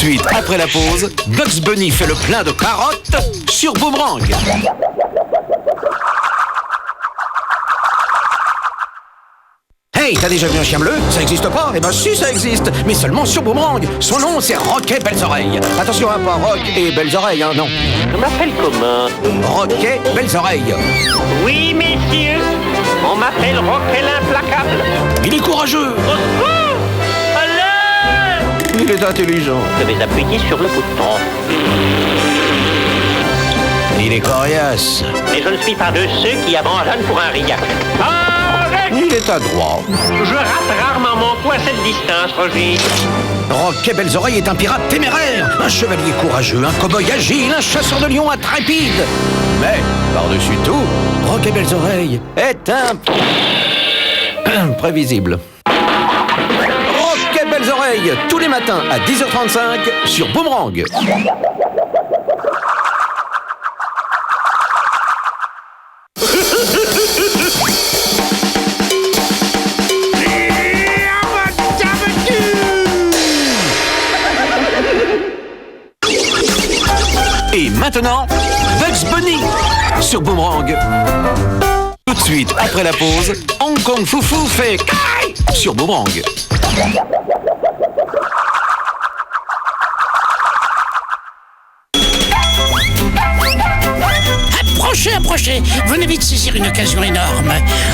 Suite après la pause, Bugs Bunny fait le plein de carottes sur Boomerang. Hey, t'as déjà vu un chien bleu? Ça existe pas? Eh ben si, ça existe, mais seulement sur Boomerang. Son nom, c'est Rocket Belles Oreilles. Attention, hein, pas Rock et Belles Oreilles, hein, non. Je m'appelle comment? Rocket Belles Oreilles. Oui, messieurs. On m'appelle Rocket l'implacable. Il est courageux. Au secours! Allez! Il est intelligent. Je vais appuyer sur le bouton. Il est coriace. Mais je ne suis pas de ceux qui abandonnent pour un riac. Arrête! Il est adroit. Je rate rarement mon coup à cette distance, Roger. Rocket Belles Oreilles est un pirate téméraire, un chevalier courageux, un cow-boy agile, un chasseur de lions intrépide. Mais, par-dessus tout, Rocket Belles Oreilles est prévisible. Rocket Belles Oreilles, tous les matins à 10h35 sur Boomerang. Et maintenant, Bugs Bunny sur Boomerang. Tout de suite, après la pause, Hong Kong Foufou fait Kai sur Boomerang. Approchez, venez vite saisir une occasion énorme.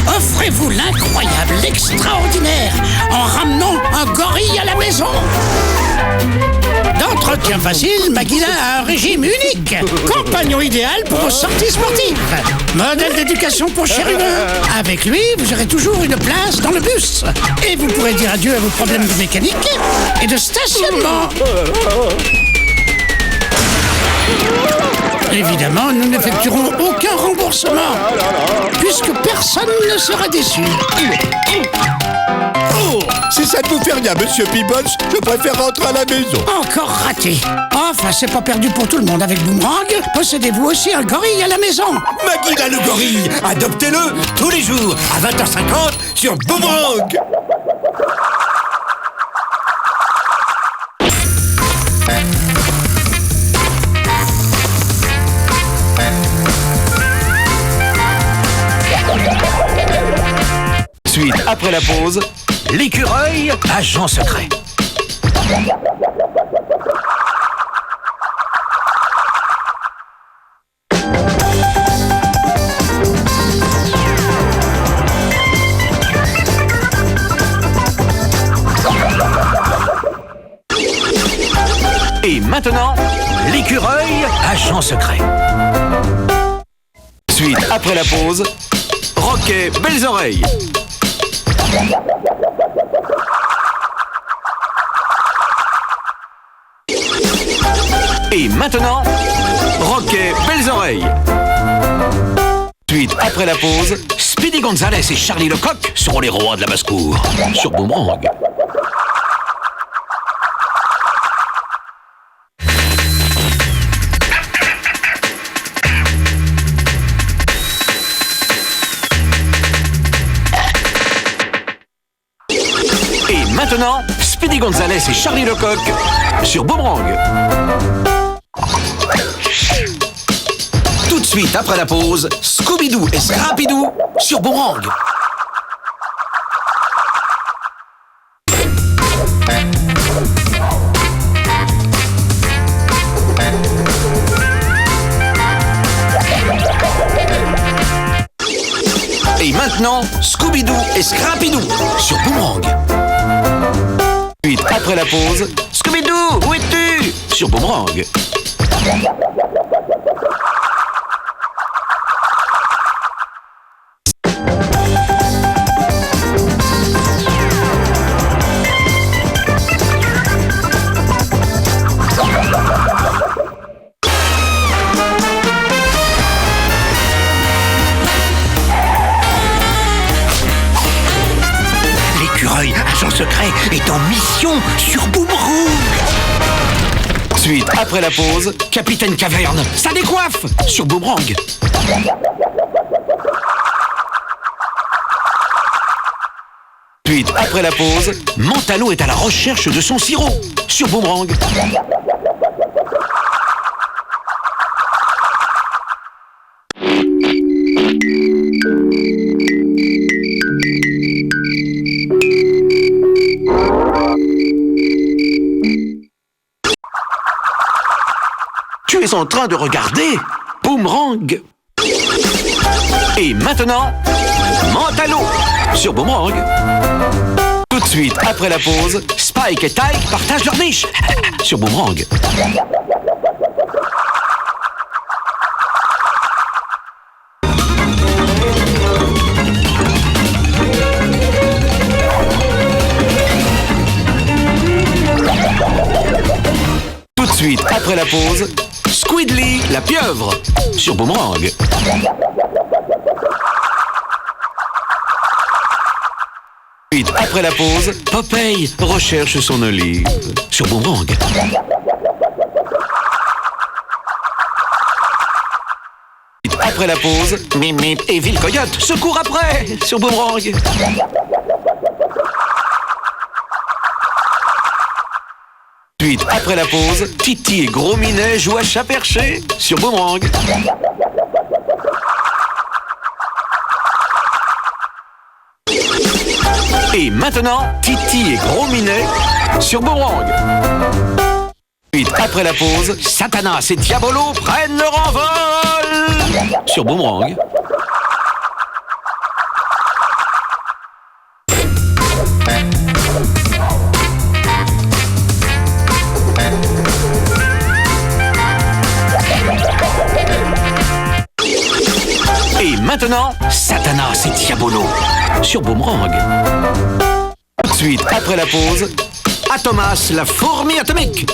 Offrez-vous l'incroyable, l'extraordinaire, en ramenant un gorille à la maison. D'entretien facile, Maguila a un régime unique. Compagnon idéal pour vos sorties sportives. Modèle d'éducation pour cher humain. Avec lui, vous aurez toujours une place dans le bus. Et vous pourrez dire adieu à vos problèmes de mécanique et de stationnement. Évidemment, nous n'effectuerons aucun remboursement, puisque personne ne sera déçu. Oh, si ça ne vous fait rien, monsieur Peebles, je préfère rentrer à la maison. Encore raté. Enfin, c'est pas perdu pour tout le monde. Avec Boomerang, possédez-vous aussi un gorille à la maison. Maguila le gorille, adoptez-le tous les jours à 20h50 sur Boomerang. Suite après la pause, l'écureuil agent secret. Et maintenant, l'écureuil agent secret. Suite après la pause, Rocket Belles Oreilles. Et maintenant, Rocket Belles Oreilles. Suite après la pause, Speedy Gonzales et Charlie Lecoq seront les rois de la basse-cour sur Boomerang. Et maintenant, Speedy Gonzales et Charlie Lecoq sur Boomerang. Tout de suite après la pause, Scooby-Doo et Scrappy-Doo sur Boomerang. Et maintenant, Scooby-Doo et Scrappy-Doo sur Boomerang. Suite après la pause, Scooby-Doo, où es-tu? Sur Boomerang. L'écureuil, agent secret, est en mission sur Boomerang. Suite après la pause, Capitaine Caverne, ça décoiffe sur Boomerang. Suite après la pause, Mentalo est à la recherche de son sirop sur Boomerang. Tu es en train de regarder Boomerang. Et maintenant, Mentalo sur Boomerang. Tout de suite après la pause, Spike et Tyke partagent leur niche sur Boomerang. Tout de suite après la pause, Squidly, la pieuvre, sur Boomerang. Vite après la pause, Popeye recherche son olive, sur Boomerang. Vite après la pause, Mip Mip et Ville Coyote se courent après, sur Boomerang. Suite après la pause, Titi et Gros Minet jouent à chat perché sur Boomerang. Et maintenant, Titi et Gros Minet sur Boomerang. Suite après la pause, Satanas et Diabolo prennent leur envol sur Boomerang. Et maintenant, Satanas et Diabolo sur Boomerang. Tout de suite après la pause, Atomas, la fourmi atomique.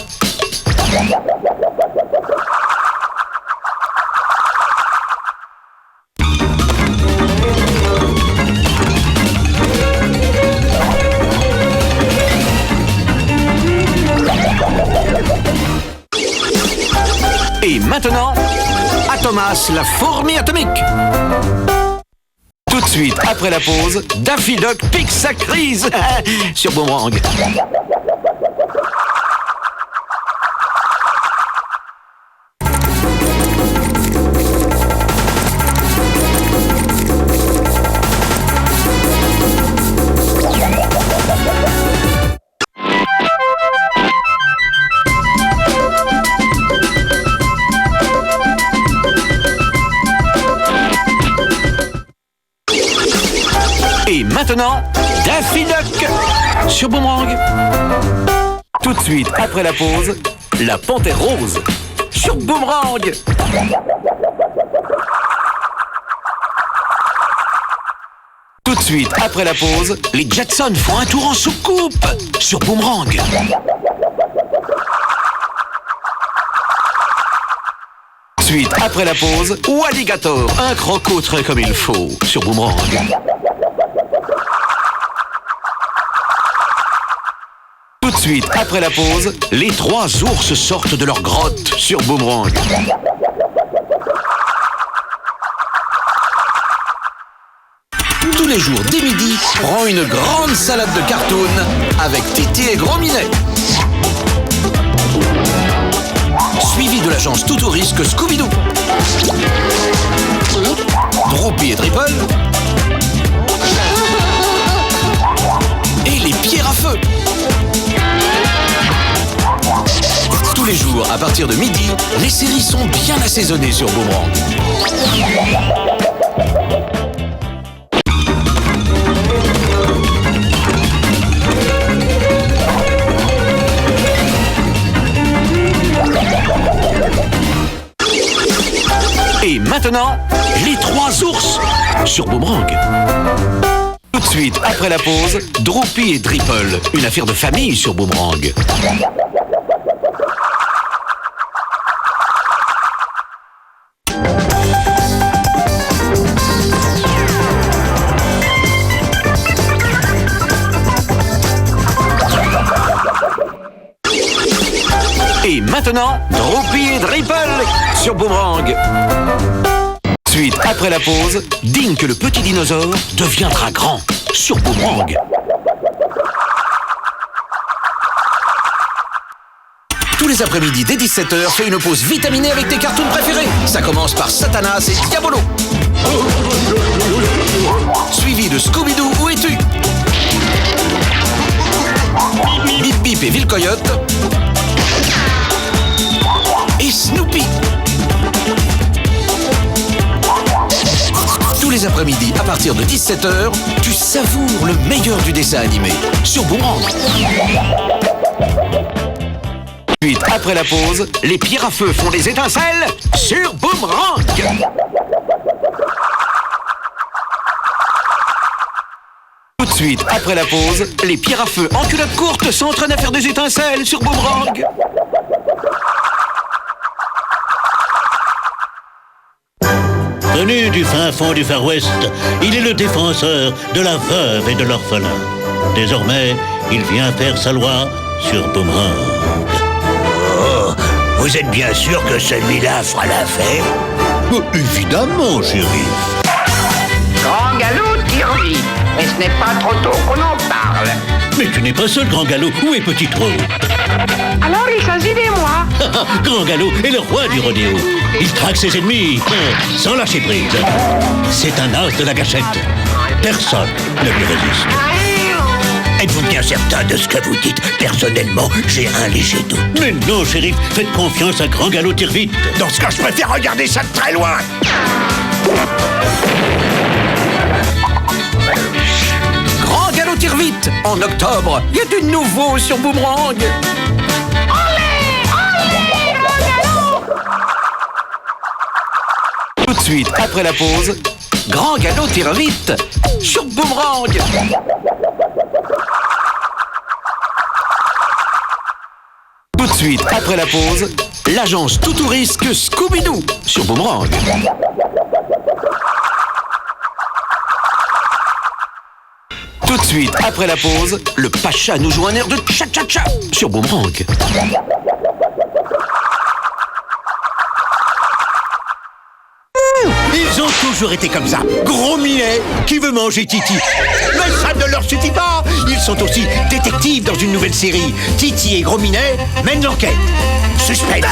Et maintenant, Atomas, la fourmi atomique. Tout de suite après la pause, Daffy Duck pique sa crise sur Boomerang. Et maintenant, Daffy Duck sur Boomerang. Tout de suite après la pause, la Panthère Rose sur Boomerang. Tout de suite après la pause, les Jetsons font un tour en soucoupe sur Boomerang. Suite après la pause, Walligator, un croco très comme il faut sur Boomerang. Tout de suite après la pause, les trois ours sortent de leur grotte sur Boomerang. Tous les jours dès midi, prends une grande salade de cartoon avec Titi et Gros Minet. Suivi de l'agence tout au risque Scooby-Doo. Droopy et Dripple. Et les pierres à feu. Tous les jours, à partir de midi, les séries sont bien assaisonnées sur Boomerang. Et maintenant, les trois ours sur Boomerang. Tout de suite, après la pause, Droopy et Dripple, une affaire de famille sur Boomerang. Et maintenant, Droopy et Dripple sur Boomerang. Suite après la pause, Dink le petit dinosaure deviendra grand sur Boomerang. les après-midi dès 17h, fais une pause vitaminée avec tes cartoons préférés. Ça commence par Satanas et Diabolo. Suivi de Scooby-Doo, où es-tu? Bip Bip et Ville Coyote. Et Snoopy. Tous les après-midi, à partir de 17h, tu savoures le meilleur du dessin animé sur Boomerang. Ensuite, après la pause, les pierres à feu font des étincelles sur Boomerang. Tout de suite, après la pause, les pierres à feu en culotte courte s'entraînent à faire des étincelles sur Boomerang. Venu du fin fond du Far West, il est le défenseur de la veuve et de l'orphelin. Désormais, il vient faire sa loi sur Boomerang. Oh, vous êtes bien sûr que celui-là fera l'affaire? Évidemment, chéri. Grand galop tire vite, mais ce n'est pas trop tôt qu'on en parle. Mais tu n'es pas seul, Grand Galop. Où est Petit Trot? Alors il s'agit des moi. Grand Galop est le roi du rodéo. Il traque ses ennemis sans lâcher prise. C'est un as de la gâchette. Personne ne lui résiste. Êtes-vous bien certain de ce que vous dites? Personnellement, j'ai un léger doute. Mais non, shérif, faites confiance à Grand Galop tire vite. Dans ce cas, je préfère regarder ça de très loin. Grand Galop tire vite. En octobre, il y a du nouveau sur Boomerang. Tout de suite, après la pause, Grand Galop tire vite sur Boomerang. Tout de suite, après la pause, l'agence tout risque Scooby-Doo sur Boomerang. Tout de suite, après la pause, le Pacha nous joue un air de cha-cha-cha sur Boomerang. Ils ont toujours été comme ça. Gros minet qui veut manger Titi. Mais ça ne leur suffit pas. Ils sont aussi détectives dans une nouvelle série. Titi et Gros Minet mènent l'enquête. Suspense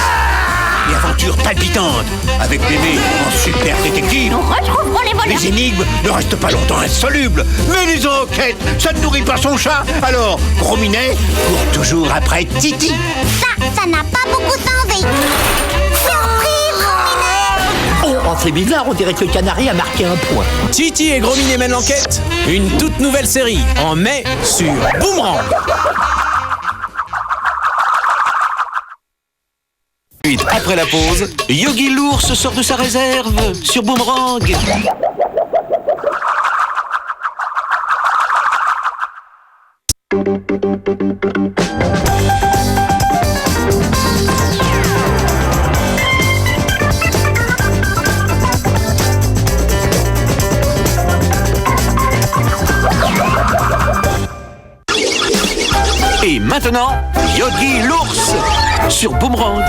et aventures palpitantes. Avec Mémé en super détective. Nous retrouverons les voleurs. Les énigmes ne restent pas longtemps insolubles. Mais les enquêtes, ça ne nourrit pas son chat. Alors, Gros Minet court toujours après Titi. Ça n'a pas beaucoup d'envie. Surprise, Oh, c'est bizarre, on dirait que le canari a marqué un point. Titi et Gros Minet mènent l'enquête. Une toute nouvelle série en mai sur Boomerang. Ensuite, après la pause, Yogi l'ours sort de sa réserve sur Boomerang. Et maintenant, Yogi l'ours sur Boomerang.